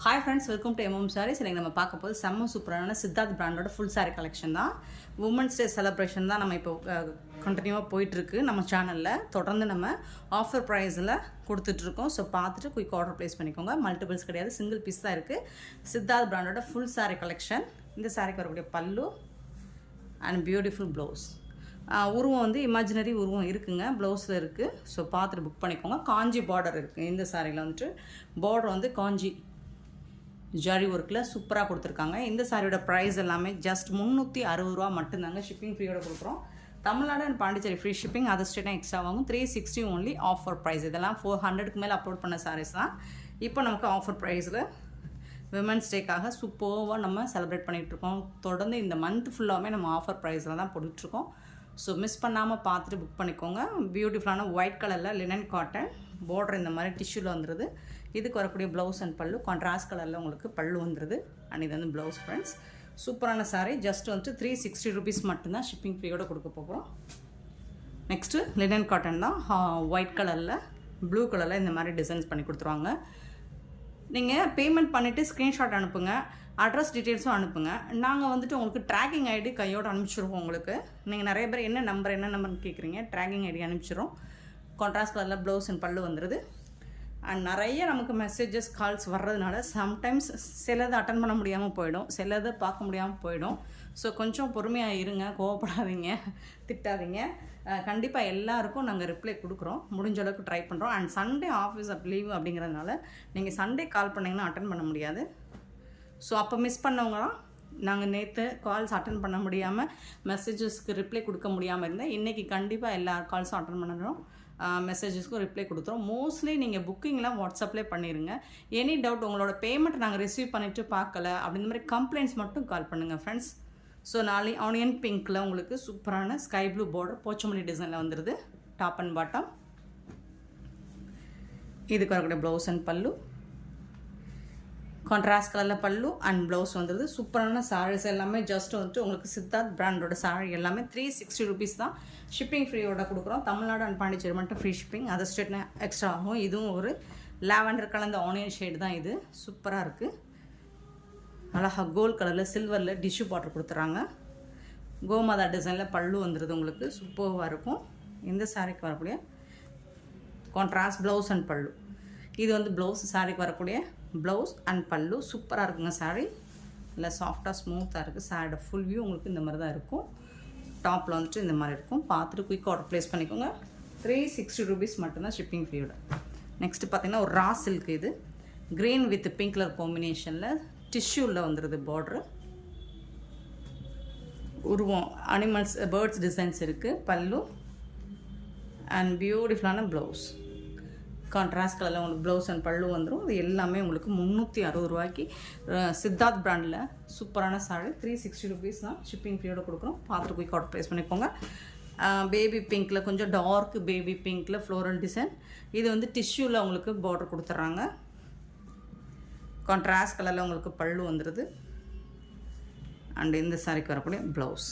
Hi friends, welcome to MM Sarees. இன்னைக்கு நம்ம பார்க்க போது செம்ம சூப்பரான சித்தார்த் பிராண்டோட ஃபுல் சாரி கலெக்ஷன் தான். உமன்ஸ் டே செலிப்ரேஷன் தான் நம்ம இப்போ கண்டினியூவாக போயிட்டுருக்கு நம்ம சேனலில். தொடர்ந்து நம்ம ஆஃபர் ப்ரைஸில் கொடுத்துட்ருக்கோம். ஸோ பார்த்துட்டு குயிக் ஆர்டர் ப்ளேஸ் பண்ணிக்கோங்க. மல்டிபிள்ஸ் கிடையாது, சிங்கிள் பீஸ் தான் இருக்குது. சித்தார்த் பிராண்டோட ஃபுல் சாரி கலெக்ஷன். இந்த சாரிக்கு வரக்கூடிய பல்லு அண்ட் பியூட்டிஃபுல் ப்ளவுஸ். உருவம் வந்து இமேஜினரி உருவம் இருக்குங்க, ப்ளவுஸில் இருக்குது. ஸோ பார்த்துட்டு புக் பண்ணிக்கோங்க. காஞ்சி பார்டர் இருக்குது இந்த சாரியில் வந்துட்டு. பார்டர் வந்து காஞ்சி ஜரி ஒர்க்கில் சூப்பராக கொடுத்துருக்காங்க. இந்த சாரியோட ப்ரைஸ் எல்லாமே ஜஸ்ட் 360 ரூபா மட்டும்தாங்க. ஷிப்பிங் ஃப்ரீயோட கொடுக்குறோம். Tamil Nadu and Pondicherry free shipping, அது ஸ்டேட்டாக எக்ஸ்ட்ரா வாங்கும். 360 ஒன்லி ஆஃபர் ப்ரைஸ். இதெல்லாம் 400க்கு மேலே அப்லோட் பண்ண சாரீஸ் தான். இப்போ நமக்கு ஆஃபர் ப்ரைஸில் விமன்ஸ் டேக்காக சூப்பராக நம்ம செலிப்ரேட் பண்ணிகிட்ருக்கோம். தொடர்ந்து இந்த மந்த் ஃபுல்லாகவே நம்ம ஆஃபர் ப்ரைஸில் தான் போட்டுட்ருக்கோம். ஸோ மிஸ் பண்ணாமல் பார்த்துட்டு புக் பண்ணிக்கோங்க. பியூட்டிஃபுல்லான ஒயிட் கலரில் லினன் காட்டன் பார்டர் இந்த மாதிரி டிஷ்யூவில் வந்துடுது. இதுக்கு வரக்கூடிய ப்ளவுஸ் அண்ட் பல்லு கான்ட்ராஸ்ட் கலரில் உங்களுக்கு பல்லு வந்துடுது. அண்ட் இது வந்து ப்ளவுஸ் ஃப்ரெண்ட்ஸ். சூப்பரான சாரீ. ஜஸ்ட் வந்துட்டு 360 ருபீஸ் மட்டும்தான் ஷிப்பிங் ஃப்ரீயோடு கொடுக்க போகிறோம். நெக்ஸ்ட்டு லினன் காட்டன் தான். ஒயிட் கலரில் ப்ளூ கலரில் இந்த மாதிரி டிசைன்ஸ் பண்ணி கொடுத்துருவாங்க. நீங்கள் பேமெண்ட் பண்ணிவிட்டு ஸ்க்ரீன்ஷாட் அனுப்புங்க, அட்ரஸ் டீட்டெயில்ஸும் அனுப்புங்க. நாங்கள் வந்துட்டு உங்களுக்கு ட்ராக்கிங் ஐடி கையோடு அனுப்பிச்சிடுவோம். உங்களுக்கு நீங்கள் நிறைய பேர் என்ன நம்பர்னு கேட்குறீங்க. ட்ராக்கிங் ஐடி அனுப்பிச்சிடும். கான்ட்ராஸ்ட் கலரில் ப்ளவுஸ் அண்ட் பல்லு வந்துடுது. அண்ட் நிறைய நமக்கு மெசேஜஸ் கால்ஸ் வர்றதுனால சம்டைம்ஸ் சிலதை அட்டன் பண்ண முடியாமல் போயிடும், சிலதை பார்க்க முடியாமல் போயிடும். ஸோ கொஞ்சம் பொறுமையாக இருங்க, கோவப்படாதீங்க, திட்டாதீங்க. கண்டிப்பாக எல்லாருக்கும் நாங்கள் ரிப்ளை கொடுக்குறோம், முடிஞ்ச அளவுக்கு ட்ரை பண்ணுறோம். அண்ட் சண்டே ஆஃபீஸ் லீவ் அப்படிங்கிறதுனால நீங்கள் சண்டே கால் பண்ணிங்கன்னா அட்டன் பண்ண முடியாது. ஸோ அப்போ மிஸ் பண்ணவங்களாம் நாங்கள் நேற்று கால்ஸ் அட்டன் பண்ண முடியாமல் மெசேஜஸ்க்கு ரிப்ளை கொடுக்க முடியாமல் இருந்தால் இன்றைக்கி கண்டிப்பாக எல்லா கால்ஸும் அட்டன் பண்ணணும். மெசேஜஸ்க்கும் ரிப்ளை கொடுத்துரும். மோஸ்ட்லி நீங்கள் புக்கிங்லாம் வாட்ஸ்அப்லேயே பண்ணிடுங்க. எனி டவுட் உங்களோட பேமெண்ட் நாங்கள் ரிசீவ் பண்ணிவிட்டு பார்க்கல அப்படின்ற மாதிரி கம்ப்ளைண்ட்ஸ் மட்டும் கால் பண்ணுங்கள் ஃப்ரெண்ட்ஸ். ஸோ நாளை ஆனியன் பிங்க்கில் உங்களுக்கு சூப்பரான ஸ்கை ப்ளூ பார்டர் போச்சமல்லி டிசைனில் வந்துடுது. Top and bottom. இதுக்கு வரக்கூடிய ப்ளவுஸ் அண்ட் பல்லு கான்ட்ராஸ்ட் கலரில் பல்லு அண்ட் ப்ளவுஸ் வந்துடுது. சூப்பரான சாரீஸ் எல்லாமே ஜஸ்ட் வந்துட்டு உங்களுக்கு சித்தார்த் பிராண்டோட சாரீ எல்லாமே 360 ருபீஸ் தான். ஷிப்பிங் ஃப்ரீயோட கொடுக்குறோம். தமிழ்நாடு அண்ட் பாண்டிச்சேரி மட்டும் ஃப்ரீ ஷிப்பிங், அதை ஸ்டேட்னா எக்ஸ்ட்ரா ஆகும். இதுவும் ஒரு லாவெண்டர் கலந்த ஆனியன் ஷேடு தான். இது சூப்பராக இருக்குது. அழகாக கோல்ட் கலரில் சில்வரில் டிஷ்யூ பார்டர் கொடுத்துறாங்க. கோமாதா டிசைனில் பல்லு வந்துடுது. உங்களுக்கு சூப்பராக இருக்கும். இந்த சாரீக்கு வரக்கூடிய கான்ட்ராஸ்ட் ப்ளவுஸ் அண்ட் பல்லு. இது வந்து ப்ளவுஸ், சாரீக்கு வரக்கூடிய ப்ளவுஸ் அண்ட் பல்லு. சூப்பராக இருக்குங்க சாரீ. இல்லை சாஃப்டாக ஸ்மூத்தாக இருக்குது. சாரியோட ஃபுல் வியூ உங்களுக்கு இந்த மாதிரி தான் இருக்கும். டாப்பில் வந்துட்டு இந்த மாதிரி இருக்கும். பார்த்துட்டு குயிக் ஆர்டர் ப்ளேஸ் பண்ணிக்கோங்க. 360 ருபீஸ் மட்டும்தான் ஷிப்பிங் ஃப்ரீயோட. நெக்ஸ்ட்டு பார்த்தீங்கன்னா ஒரு ரா சில்க். இது க்ரீன் வித் பிங்க் கலர் காம்பினேஷனில் டிஷ்யூவில் வந்துடுது. பார்ட்ரு உருவம் அனிமல்ஸ் பேர்ட்ஸ் டிசைன்ஸ் இருக்குது. பல்லு அண்ட் பியூட்டிஃபுல்லான ப்ளவுஸ். கான்ட்ராஸ்ட் கலரில் உங்களுக்கு ப்ளவுஸ் அண்ட் பல்லு வந்துடும். இது எல்லாமே உங்களுக்கு 360 ரூபாய்க்கு சித்தார்த் பிராண்டில் சூப்பரான சாரி. 360 ருபீஸ் தான் ஷிப்பிங் ஃப்ரீயோட கொடுக்குறோம். பார்த்துட்டு குயிக் ஆர்டர் ப்ளேஸ் பண்ணிக்கோங்க. பேபி பிங்க்கில் கொஞ்சம் டார்க் பேபி பிங்க்கில் ஃப்ளோரல் டிசைன். இது வந்து டிஷ்யூவில் உங்களுக்கு பார்டர் கொடுத்துட்றாங்க. கான்ட்ராஸ்ட் கலரில் உங்களுக்கு பல்லு வந்துடுது. அண்ட் இந்த சாரிக்கு வரக்கூடிய ப்ளவுஸ்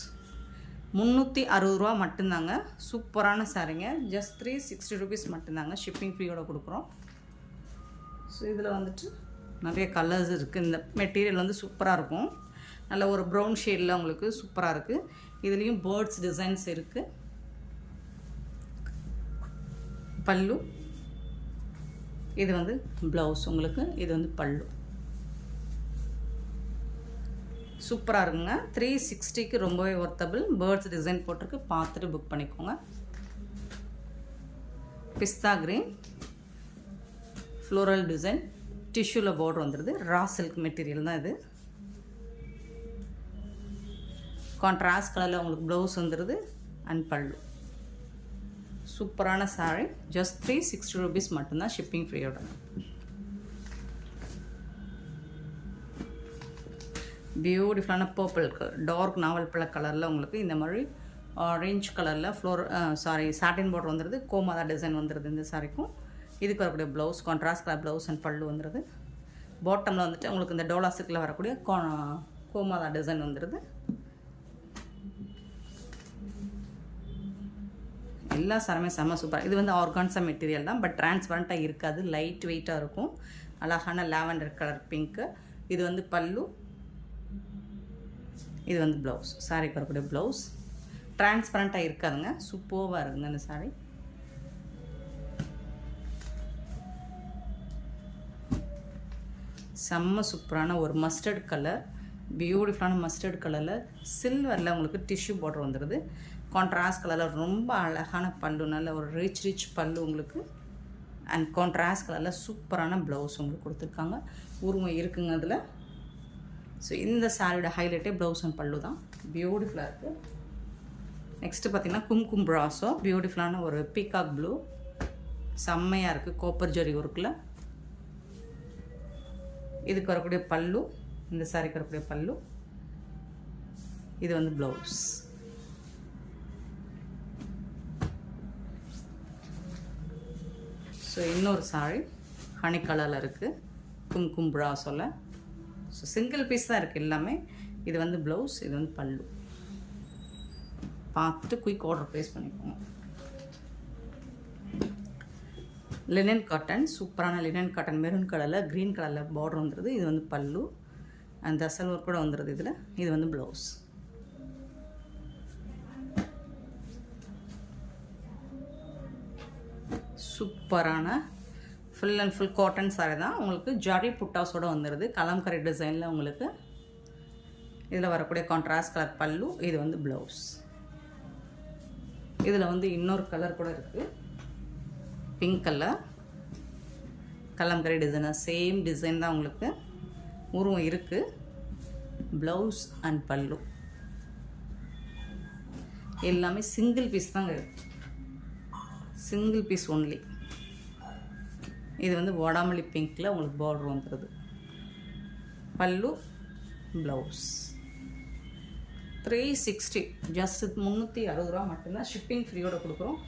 360 ரூபா மட்டும்தாங்க. சூப்பரான சாரிங்க. ஜஸ்ட் 360 ருபீஸ் மட்டும்தாங்க ஷிப்பிங் ஃப்ரீயோட கொடுக்குறோம். ஸோ இதில் வந்துட்டு நிறைய கலர்ஸ் இருக்குது. இந்த மெட்டீரியல் வந்து சூப்பராக இருக்கும். நல்ல ஒரு ப்ரௌன் ஷேடில் உங்களுக்கு சூப்பராக இருக்குது. இதுலேயும் பேர்ட்ஸ் டிசைன்ஸ் இருக்குது. பல்லு இது வந்து ப்ளவுஸ் உங்களுக்கு. இது வந்து பல்லு. சூப்பராக இருக்குங்க. 360க்கு ரொம்பவே ஒர்த்தபிள். பேர்ட்ஸ் டிசைன் போட்டிருக்கு. பார்த்துட்டு புக் பண்ணிக்கோங்க. பிஸ்தா கிரீன் ஃப்ளோரல் டிசைன் டிஷ்யூவில் பார்டர் வந்துடுது. ரா சில்க் மெட்டீரியல் தான் இது. கான்ட்ராஸ்ட் கலரில் உங்களுக்கு ப்ளவுஸ் வந்துடுது அண்ட் பல்லு. சூப்பரான சாரீ. ஜஸ்ட் 360 ருபீஸ் மட்டும்தான் ஷிப்பிங் ஃப்ரீயோட. பியூட்டிஃபுல்லான பர்பிள் டார்க் நாவல் பழ கலரில் உங்களுக்கு இந்த மாதிரி ஆரஞ்ச் கலரில் சாட்டின் பார்டர் வந்துடுது. கோமாதா டிசைன் வந்துடுது இந்த சாரிக்கும். இதுக்கு வரக்கூடிய blouse contrast colour blouse and பல்லு வந்துடுது. பாட்டமில் வந்துட்டு உங்களுக்கு இந்த டோலா சில்கில் வரக்கூடிய கோமாதா டிசைன் வந்துடுது. எல்லா சாரமே செம்ம சூப்பராக. இது வந்து ஆர்கான்ஸா மெட்டீரியல் தான், பட் டிரான்ஸ்பரண்ட்டாக இருக்காது, லைட் வெயிட்டாக இருக்கும். அழகான லாவெண்டர் கலர் பிங்க்கு. இது வந்து பல்லு, இது வந்து ப்ளவுஸ். சாரிக்கு வரக்கூடிய ப்ளவுஸ் டிரான்ஸ்பரண்ட்டாக இருக்காதுங்க, சூப்பராக இருக்குங்க இந்த சாரீ. செம்ம சூப்பரான ஒரு மஸ்டர்ட் கலர், பியூட்டிஃபுல்லான மஸ்டர்ட் கலரில் சில்வரில் உங்களுக்கு டிஷ்யூ பார்டர் வந்துடுது. கான்ட்ராஸ்ட் கலரில் ரொம்ப அழகான பல்லு, நல்ல ஒரு ரிச் பல்லு உங்களுக்கு. அண்ட் கான்ட்ராஸ்ட் கலரில் சூப்பரான ப்ளவுஸ் உங்களுக்கு கொடுத்துருக்காங்க. உருவம் இருக்குங்க அதில். ஸோ இந்த சாரியோட ஹைலைட்டே ப்ளவுஸ் அண்ட் பல்லு தான், பியூட்டிஃபுல்லாக இருக்குது. நெக்ஸ்ட்டு பார்த்திங்கன்னா கும்கும் ப்ராஸோ, பியூட்டிஃபுல்லான ஒரு பீகாக் ப்ளூ, செம்மையாக இருக்குது. கோப்பர் ஜரி ஒர்க்கில் இதுக்கு வரக்கூடிய பல்லு, இந்த சாரிக்கு வரக்கூடிய பல்லு. இது வந்து ப்ளவுஸ். ஸோ இன்னொரு சாரி ஹனி கலரில் இருக்குது, கும்கும் ப்ராஸோவில். ஸோ சிங்கிள் பீஸ் தான் இருக்குது எல்லாமே. இது வந்து ப்ளவுஸ், இது வந்து பல்லு. பார்த்துட்டு குயிக் ஆர்டர் ப்ளேஸ் பண்ணிக்கோங்க. லினன் காட்டன், சூப்பரான லினன் காட்டன், மெரூன் கலரில் க்ரீன் கலரில் பார்டர் வந்துடுது. இது வந்து பல்லு அந்த தசல் ஒர்க் கூட வந்துடுது இதில். இது வந்து ப்ளவுஸ். சூப்பரான full and full cotton sorry தான். உங்களுக்கு ஜரி புட்டாஸோடு வந்துடுது, கலம்கரி டிசைனில் உங்களுக்கு. இதில் வரக்கூடிய கான்ட்ராஸ்ட் கலர் பல்லு, இது வந்து ப்ளவுஸ். இதில் வந்து இன்னொரு கலர் கூட இருக்குது, pink colour, kalamkari designer, same design தான் உங்களுக்கு. உருவம் இருக்குது, ப்ளவுஸ் அண்ட் பல்லு எல்லாமே சிங்கிள் பீஸ் தாங்க இருக்குது, சிங்கிள் பீஸ் ஒன்லி. இது வந்து வாடாமல்லி பிங்க்கில் உங்களுக்கு பார்டர் வந்துடுது. பல்லு, ப்ளவுஸ். 360, ஜஸ்ட் 360 ரூபா மட்டும்தான். ஷிப்பிங் ஃப்ரீயோடு கொடுக்குறோம்.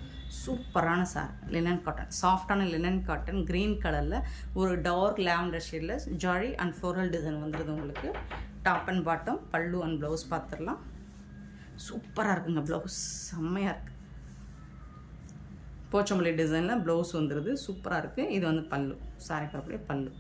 சூப்பரான சாரி, லினன் காட்டன், சாஃப்டான லினன் காட்டன், க்ரீன் கலரில் ஒரு டார்க் லாவெண்டர் ஷேடில் ஜரி அண்ட் ஃப்ளோரல் டிசைன் வந்துடுது உங்களுக்கு. டாப் அண்ட் பாட்டம், பல்லு அண்ட் ப்ளவுஸ் பார்த்துடலாம். சூப்பராக இருக்குங்க ப்ளவுஸ், செம்மையாக இருக்குது. போச்சம்பள்ளி டிசைனில் ப்ளவுஸ் வந்துடுது, சூப்பராக இருக்குது. இது வந்து பல்லு, சாரி கலருடைய பல்லு.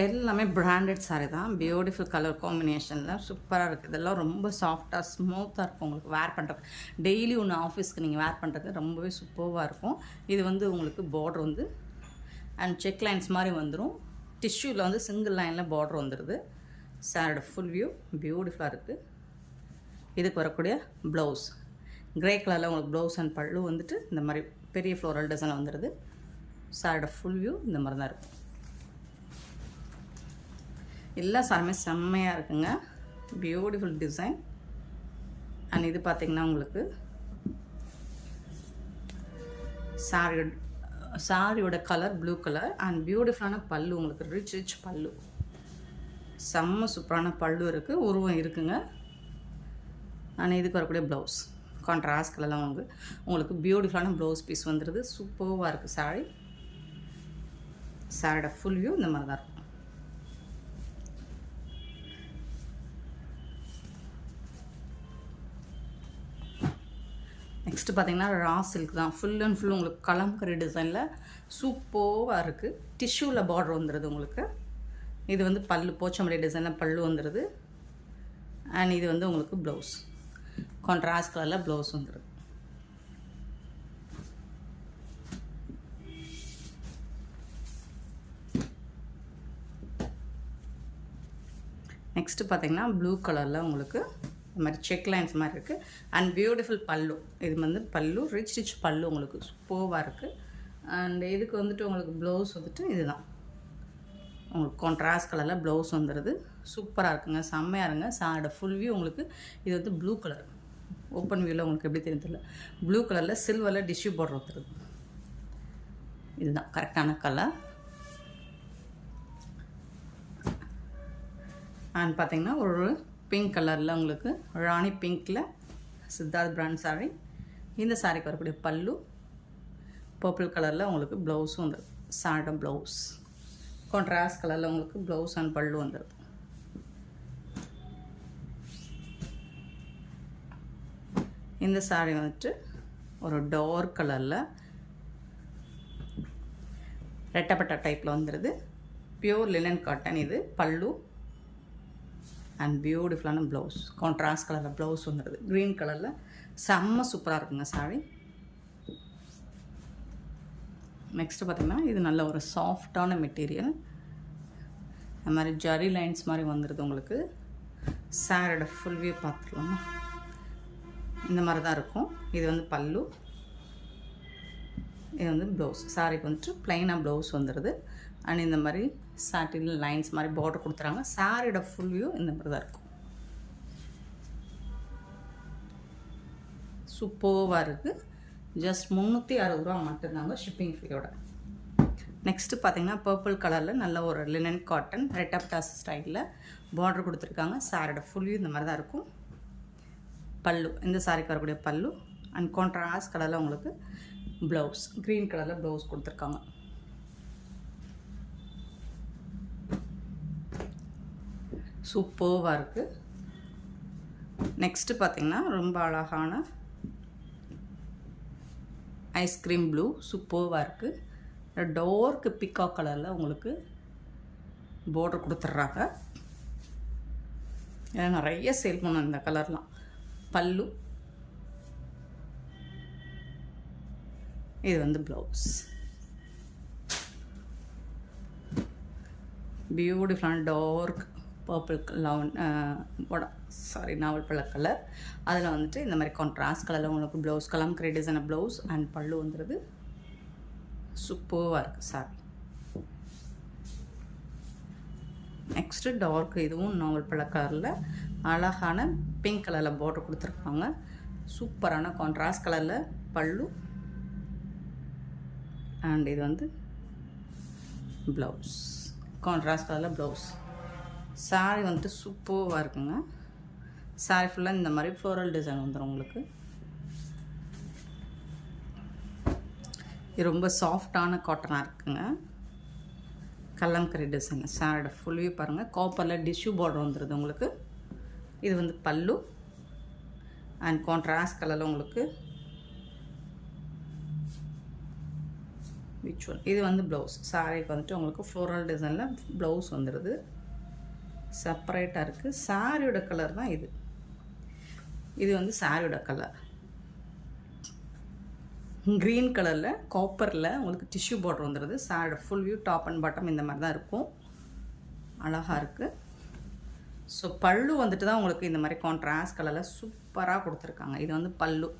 எல்லாமே பிராண்டட் சாரி தான், பியூட்டிஃபுல் கலர் காம்பினேஷனில் சூப்பராக இருக்குது. இதெல்லாம் ரொம்ப சாஃப்டாக ஸ்மூத்தாக இருக்கும் உங்களுக்கு வேர் பண்ணுறது. டெய்லி ஒன்று ஆஃபீஸ்க்கு நீங்கள் வேர் பண்ணுறது ரொம்பவே சூப்பராக இருக்கும். இது வந்து உங்களுக்கு பார்டர் வந்து அண்ட் செக் லைன்ஸ் மாதிரி வந்துடும். டிஷ்யூவில் வந்து சிங்கிள் லைனில் பார்டர் வந்துடுது. சாரோட ஃபுல் வியூ பியூட்டிஃபுல்லாக இருக்குது. இதுக்கு வரக்கூடிய ப்ளவுஸ் க்ரே கலரில் உங்களுக்கு ப்ளவுஸ் அண்ட் பல்லு வந்துட்டு இந்த மாதிரி பெரிய ஃப்ளோரல் டிசைன் வந்துடுது. சாரோட ஃபுல் வியூ இந்த மாதிரி தான் இருக்கும். எல்லா சாரியுமே செம்மையாக இருக்குங்க, பியூட்டிஃபுல் டிசைன். அண்ட் இது பார்த்திங்கன்னா உங்களுக்கு சாரியோட கலர் ப்ளூ கலர் அண்ட் பியூட்டிஃபுல்லான பல்லு உங்களுக்கு, ரிச் பல்லு, செம்ம சூப்பரான பல்லு இருக்குது, உருவம் இருக்குங்க. அண்ட் இதுக்கு வரக்கூடிய ப்ளவுஸ் கான்ட்ராஸ்ட் கலர்லாம் உங்களுக்கு பியூட்டிஃபுல்லான ப்ளவுஸ் பீஸ் வந்துடுது. சூப்பராக இருக்குது சாரி. சாரியோட ஃபுல் வியூ இந்த மாதிரி தான் இருக்கும். நெக்ஸ்ட்டு பார்த்திங்கன்னா ரா சில்க் தான், ஃபுல் அண்ட் ஃபுல் உங்களுக்கு கலம்கரி டிசைனில் சூப்பராக இருக்குது. டிஷ்யூவில் பார்டர் வந்துடுது உங்களுக்கு. இது வந்து பல்லு, போச்சம்பள்ளி டிசைனில் பல்லு வந்துடுது. அண்ட் இது வந்து உங்களுக்கு ப்ளவுஸ், கான்ட்ராஸ்ட் கலரில் ப்ளவுஸ் வந்துடுது. நெக்ஸ்ட்டு பார்த்திங்கன்னா ப்ளூ கலரில் உங்களுக்கு இந்த மாதிரி செக் லைன்ஸ் மாதிரி இருக்குது. அண்ட் பியூட்டிஃபுல் பல்லு, இது வந்து பல்லு, ரிச் பல்லு உங்களுக்கு சூப்பராக இருக்குது. அண்ட் இதுக்கு வந்துட்டு உங்களுக்கு ப்ளவுஸ் வந்துட்டு இதுதான் உங்களுக்கு கான்ட்ராஸ்ட் கலரில் ப்ளவுஸ் வந்துடுது. சூப்பராக இருக்குங்க, செம்மையாக இருங்க. சாரோட ஃபுல் வியூ உங்களுக்கு. இது வந்து ப்ளூ கலர், ஓப்பன் வியூவில் உங்களுக்கு எப்படி தெரியல, ப்ளூ கலரில் சில்வரில் டிஷ்யூ பார்டர் வந்துடுது. இதுதான் கரெக்டான கலர். அண்ட் பார்த்திங்கன்னா ஒரு பிங்க் கலரில் உங்களுக்கு ராணி பிங்க்கில் சித்தார்த் பிராண்ட் சாரி. இந்த சாரிக்கு வரக்கூடிய பல்லு பர்பிள் கலரில் உங்களுக்கு ப்ளவுஸும் வந்துடுது. சாரோட ப்ளவுஸ் கான்ட்ராஸ்ட் கலரில் உங்களுக்கு ப்ளவுஸ் அண்ட் பல்லு வந்துடுது. இந்த சாரீ வந்துட்டு ஒரு டார்க் கலரில் ரெட்டப்பட்ட டைப்பில் வந்துடுது. Pure linen cotton. இது பல்லு அண்ட் பியூட்டிஃபுல்லான ப்ளவுஸ். கான்ட்ராஸ்ட் கலரில் ப்ளவுஸ் வந்துடுது. க்ரீன் கலரில் செம்ம சூப்பராக இருக்குங்க சாரீ. நெக்ஸ்ட்டு பார்த்திங்கன்னா இது நல்ல ஒரு சாஃப்டான மெட்டீரியல். இந்த மாதிரி ஜரி லைன்ஸ் மாதிரி வந்துடுது உங்களுக்கு. சாரோட ஃபுல் வியூ பார்த்துக்கலாமா? இந்த மாதிரி தான் இருக்கும். இது வந்து பல்லு, இது வந்து ப்ளவுஸ். சாரிக்கு வந்துட்டு ப்ளைனாக ப்ளவுஸ் வந்துடுது. அண்ட் இந்த மாதிரி சாட்டின் லைன்ஸ் மாதிரி பார்டர் கொடுத்துறாங்க. சாரியோட ஃபுல் வியூ இந்த மாதிரி தான் இருக்கும். சூப்பராக இருக்குது. ஜஸ்ட் 360 ரூபா மட்டும்தாங்க ஷிப்பிங் ஃபீயோட. நெக்ஸ்ட்டு பார்த்தீங்கன்னா பர்பிள் கலரில் நல்ல ஒரு லினன் காட்டன் ரெட்டப்டாஸ் ஸ்டைலில் பார்டர் கொடுத்துருக்காங்க. சாரோட ஃபுல் வியூ இந்த மாதிரி தான் இருக்கும். பல்லு, இந்த சாரிக்கு வரக்கூடிய பல்லு. அண்ட் கான்ட்ராஸ்ட் கலரில் உங்களுக்கு ப்ளவுஸ், க்ரீன் கலரில் ப்ளவுஸ் கொடுத்துருக்காங்க. சூப்பராக இருக்குது. நெக்ஸ்ட்டு பார்த்திங்கன்னா ரொம்ப அழகான ஐஸ்கிரீம் ப்ளூ. சூப்பராக இருக்குது. டார்க் பிக்காக் கலரில் உங்களுக்கு பார்டர் கொடுத்துட்றாங்க. ஏன்னா நிறைய சேல் பண்ணோம் இந்த கலர்லாம். பல்லு, இது வந்து ப்ளவுஸ். பியூட்டிஃபுல்லான டார்க் பர்பிள் நாவல் பழ கலர். அதில் வந்துட்டு இந்த மாதிரி கான்ட்ராஸ்ட் கலரில் உங்களுக்கு blouse, kalamkari design blouse and பல்லு வந்துடுது. சூப்பராக இருக்குது சாரி. நெக்ஸ்ட்டு டார்க், இதுவும் நாவல் பழ கலரில் அழகான பிங்க் கலரில் பார்டர் கொடுத்துருக்காங்க. சூப்பரான கான்ட்ராஸ்ட் கலரில் பல்லு அண்ட் இது வந்து ப்ளவுஸ், கான்ட்ராஸ்ட் கலரில் ப்ளவுஸ். சாரி வந்துட்டு சூப்பராக இருக்குங்க. சாரி ஃபுல்லாக இந்த மாதிரி ஃப்ளோரல் டிசைன் வந்துடும் உங்களுக்கு. இது ரொம்ப சாஃப்டான காட்டனாக இருக்குங்க. கலம்கரி டிசைன். சாரியோட ஃபுல் வியூ பாருங்கள். காப்பரில் டிஷ்யூ பார்டர் வந்துடுது உங்களுக்கு. இது வந்து பல்லு அண்ட் கான்ட்ராஸ்ட் கலரில் உங்களுக்கு விச்சுவல். இது வந்து ப்ளவுஸ். சாரிக்கு வந்துட்டு உங்களுக்கு ஃப்ளோரல் டிசைனில் ப்ளவுஸ் வந்துடுது. செப்பரேட்டாக இருக்குது. சாரியோட கலர் தான் இது. இது வந்து சாரியோட கலர் க்ரீன் கலரில் காப்பரில் உங்களுக்கு டிஷ்யூ பார்டர் வந்துடுது. சாரியோட full view top and bottom இந்த மாதிரி தான் இருக்கும். அழகாக இருக்குது. ஸோ பல்லு வந்துட்டு தான் உங்களுக்கு இந்த மாதிரி கான்ட்ராஸ்ட் கலரில் சூப்பராக கொடுத்துருக்காங்க. இது வந்து பல்லு.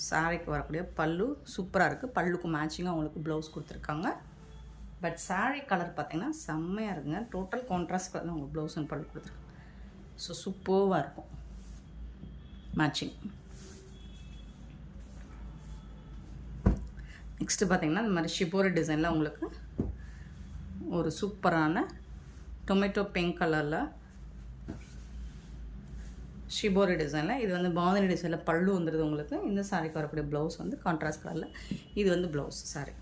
சாரிக்கு வரக்கூடிய பல்லு சூப்பராக இருக்குது. பல்லுக்கு மேட்சிங்காக உங்களுக்கு ப்ளவுஸ் கொடுத்துருக்காங்க. பட் சாரி கலர் பார்த்திங்கன்னா செம்மையாக இருக்குங்க. டோட்டல் கான்ட்ராஸ்ட் கலர் உங்களுக்கு ப்ளவுஸ் அண்ட் பல்லு கொடுத்துருக்காங்க. ஸோ சூப்பராக இருக்கும் மேட்சிங். நெக்ஸ்ட்டு பார்த்திங்கன்னா இந்த மாதிரி ஷிபோரி டிசைனில் உங்களுக்கு ஒரு சூப்பரான டொமேட்டோ பிங்க் கலரில் ஷிபோரி டிசைனில். இது வந்து பாந்தினி டிசைனில் பல்லு வந்துடுது உங்களுக்கு. இந்த சாரிக்கு வரக்கூடிய ப்ளவுஸ் வந்து கான்ட்ராஸ்ட் கலரில். இது வந்து ப்ளவுஸ். சாரி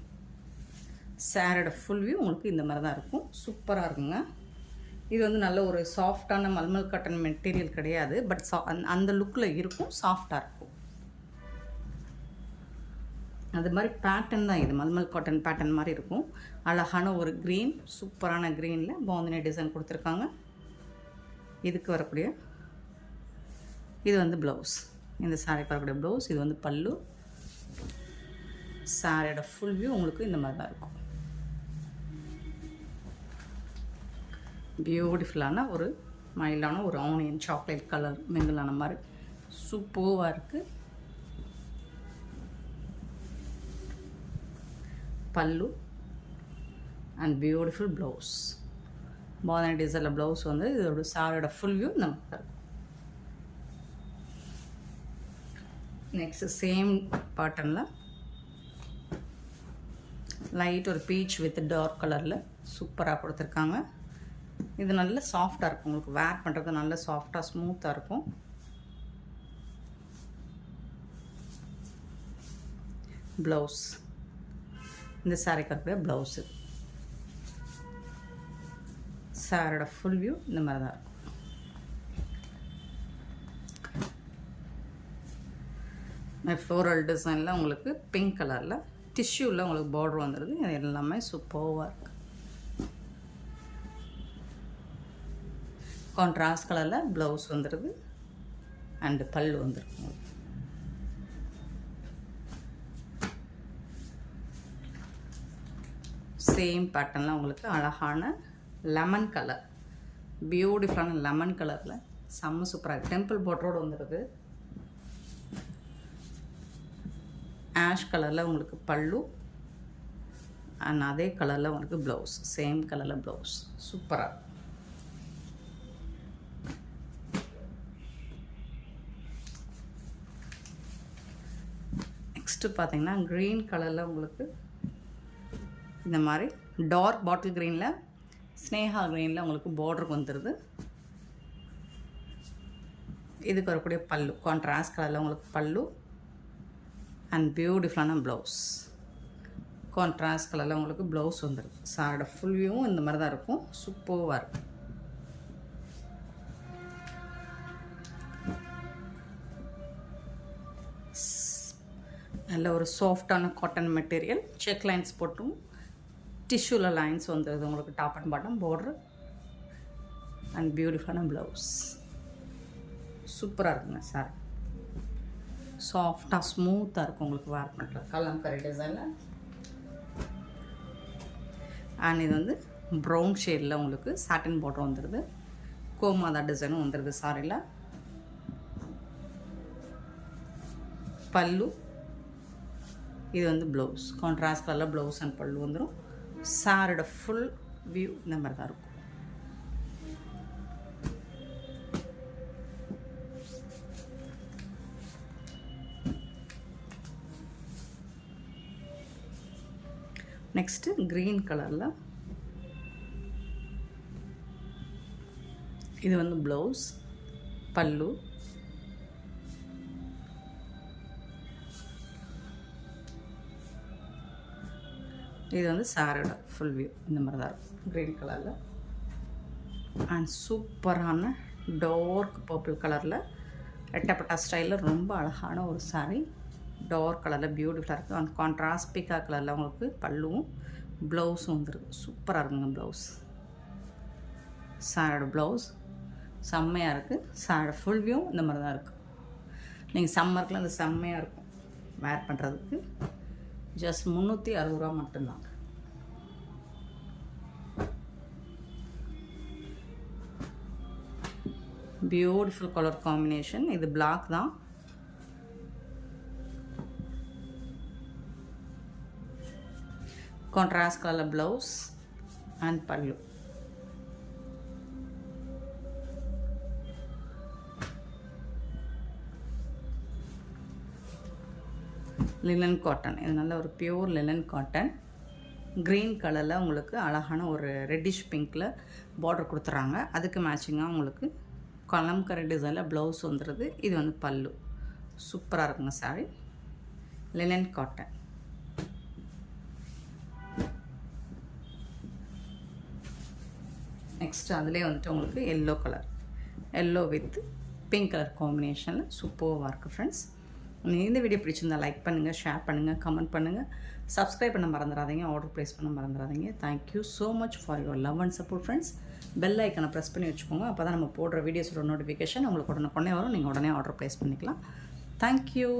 சாரோட ஃபுல் வியூ உங்களுக்கு இந்த மாதிரி தான் இருக்கும். சூப்பராக இருக்குங்க. இது வந்து நல்ல ஒரு சாஃப்டான மல்மல் காட்டன் மெட்டீரியல் கிடையாது. பட் அந்த லுக்கில் இருக்கும். சாஃப்டாக இருக்கும். அது மாதிரி பேட்டர்ன் தான் இது. மல்மல் காட்டன் பேட்டர்ன் மாதிரி இருக்கும். அழகான ஒரு க்ரீன், சூப்பரான க்ரீனில் பாந்தினி டிசைன் கொடுத்துருக்காங்க. இதுக்கு வரக்கூடிய இது வந்து ப்ளவுஸ். இந்த சாரிக்கு வரக்கூடிய ப்ளவுஸ். இது வந்து பல்லு. சாரியோட ஃபுல் வியூ உங்களுக்கு இந்த மாதிரி தான் இருக்கும். பியூட்டிஃபுல்லான ஒரு மைல்டான ஒரு ஆனியன் சாக்லேட் கலர் மிங்கிளான மாதிரி சூப்பராக இருக்குது. பல்லு அண்ட் பியூட்டிஃபுல் ப்ளவுஸ். பாந்தினி டிசைனில் ப்ளவுஸ் வந்து இதோட சாரியோட ஃபுல் வியூ இந்த மாதிரி இருக்கும். நெக்ஸ்ட் சேம் பேட்டர்னில் லைட் ஒரு பீச் வித் டார்க் கலரில் சூப்பராக கொடுத்துருக்காங்க. இது நல்ல சாஃப்டாக இருக்கும். உங்களுக்கு வேர் பண்ணுறது நல்ல சாஃப்டாக ஸ்மூத்தாக இருக்கும். ப்ளவுஸ், இந்த சாரிக்கு இருக்கக்கூடிய ப்ளவுஸு. சாரோட ஃபுல் வியூ இந்த மாதிரி தான் இருக்கும். ஃப்ளோரல் டிசைனில் உங்களுக்கு பிங்க் கலரில் டிஷ்யூவில் உங்களுக்கு பார்டர் வந்துடுது. இது எல்லாமே சூப்பராக இருக்குது. கான்ட்ராஸ்ட் கலரில் ப்ளவுஸ் வந்துடுது அண்டு பல்லு வந்துருக்கு உங்களுக்கு. சேம் பேட்டர்னில் உங்களுக்கு அழகான லெமன் கலர், பியூட்டிஃபுல்லான லெமன் கலரில் செம்ம சூப்பராக டெம்பிள் பார்டரோடு வந்துடுது. ஆஷ் கலரில் உங்களுக்கு பல்லு அண்ட் அதே கலரில் உங்களுக்கு ப்ளவுஸ், சேம் கலரில் ப்ளவுஸ் சூப்பராக. நெக்ஸ்ட்டு பார்த்தீங்கன்னா க்ரீன் கலரில் உங்களுக்கு இந்த மாதிரி டார்க் பாட்டில் க்ரீனில் ஸ்னேகா க்ரீனில் உங்களுக்கு பார்டருக்கு வந்துடுது. இதுக்கு வரக்கூடிய பல்லு கான்ட்ராஸ்ட் கலரில் உங்களுக்கு பல்லு அண்ட் பியூட்டிஃபுல்லான ப்ளவுஸ். கான்ட்ராஸ்ட் கலரில் உங்களுக்கு ப்ளவுஸ் வந்துடுது. சாரோட ஃபுல் வியூவும் இந்த மாதிரி தான் இருக்கும். சூப்பராக இருக்கும். நல்ல ஒரு சாஃப்டான காட்டன் மெட்டீரியல், செக் லைன்ஸ் போட்டும் டிஷ்யூவில் லைன்ஸ் வந்துடுது உங்களுக்கு. Top and bottom border and பியூட்டிஃபுல்லான ப்ளவுஸ் சூப்பராக இருக்குங்க சார். சாஃப்டாக ஸ்மூத்தாக இருக்கும் உங்களுக்கு வேர் பண்ணுறது. கலம்கரி டிசைனில் அண்ட் இது வந்து ப்ரௌன் ஷேடில் உங்களுக்கு சாட்டின் பார்டர் வந்துடுது. கோமாதா டிசைனும் வந்துடுது சாரியில். பல்லு இது வந்து ப்ளவுஸ், கான்ட்ராஸ்ட் கலரில் ப்ளவுஸ் அண்ட் பல்லு வந்துடும். சாரோட ஃபுல் வியூ இந்த மாதிரி தான் இருக்கும். நெக்ஸ்ட்டு க்ரீன் கலரில் இது வந்து ப்ளவுஸ், பல்லு, இது வந்து சாரோட ஃபுல் வியூ இந்த மாதிரி தான் இருக்கும் க்ரீன் கலரில். அண்ட் சூப்பரான டார்க் பர்பிள் கலரில் ரெட்டப்பட்டா ஸ்டைலில் ரொம்ப அழகான ஒரு சாரீ. டார்க் கலரில் பியூட்டிஃபுல்லாக இருக்குது. அண்ட் கான்ட்ராஸ்ட் பீக்கா கலரில் உங்களுக்கு பல்லுவும் ப்ளவுஸும் வந்துருக்கு. சூப்பராக இருக்குங்க ப்ளவுஸ். சாரோட ப்ளவுஸ் செம்மையாக இருக்குது. சாரோட ஃபுல் வியூ இந்த மாதிரி தான் இருக்குது. நீங்கள் சம்மருக்குலாம் அது செம்மையாக இருக்கும் வேர் பண்ணுறதுக்கு. ஜஸ்ட் 360 ரூபா மட்டும்தான். Beautiful colour combination. இது பிளாக் தான். கான்ட்ராஸ்ட் கலர் ப்ளவுஸ் அண்ட் பல்லு. Linen cotton. இது நல்ல ஒரு பியூர் லினன் காட்டன். க்ரீன் கலரில் உங்களுக்கு அழகான ஒரு ரெட்டிஷ் பிங்க்கில் பார்டர் கொடுத்துட்றாங்க. அதுக்கு மேட்சிங்காக உங்களுக்கு கலம்கரி டிசைனில் ப்ளவுஸ் வந்துடுது. இது வந்து பல்லு. சூப்பராக இருக்குங்க சாரி. Linen cotton. நெக்ஸ்ட் அதிலே வந்துட்டு உங்களுக்கு yellow colour, yellow with pink colour காம்பினேஷனில் சூப்பராக இருக்குது ஃப்ரெண்ட்ஸ். இந்த வீடியோ பிடிச்சிருந்தால் லைக் பண்ணுங்கள், ஷேர் பண்ணுங்கள், கமெண்ட் பண்ணுங்கள், சப்ஸ்கிரைப் பண்ண மறந்துடாதீங்க, ஆர்டர் ப்ளேஸ் பண்ண மறந்துடாதீங்க. Thank you so much for your love and support friends. Bell ஐக்கனை ப்ரெஸ் பண்ணி வச்சுக்கோங்க. அப்போ தான் நம்ம போடுற வீடியோஸோட நோட்டிஃபிகேஷன் உங்களுக்கு உடனே வரும். நீங்கள் உடனே ஆர்டர் ப்ளேஸ் பண்ணிக்கலாம். தேங்க்யூ.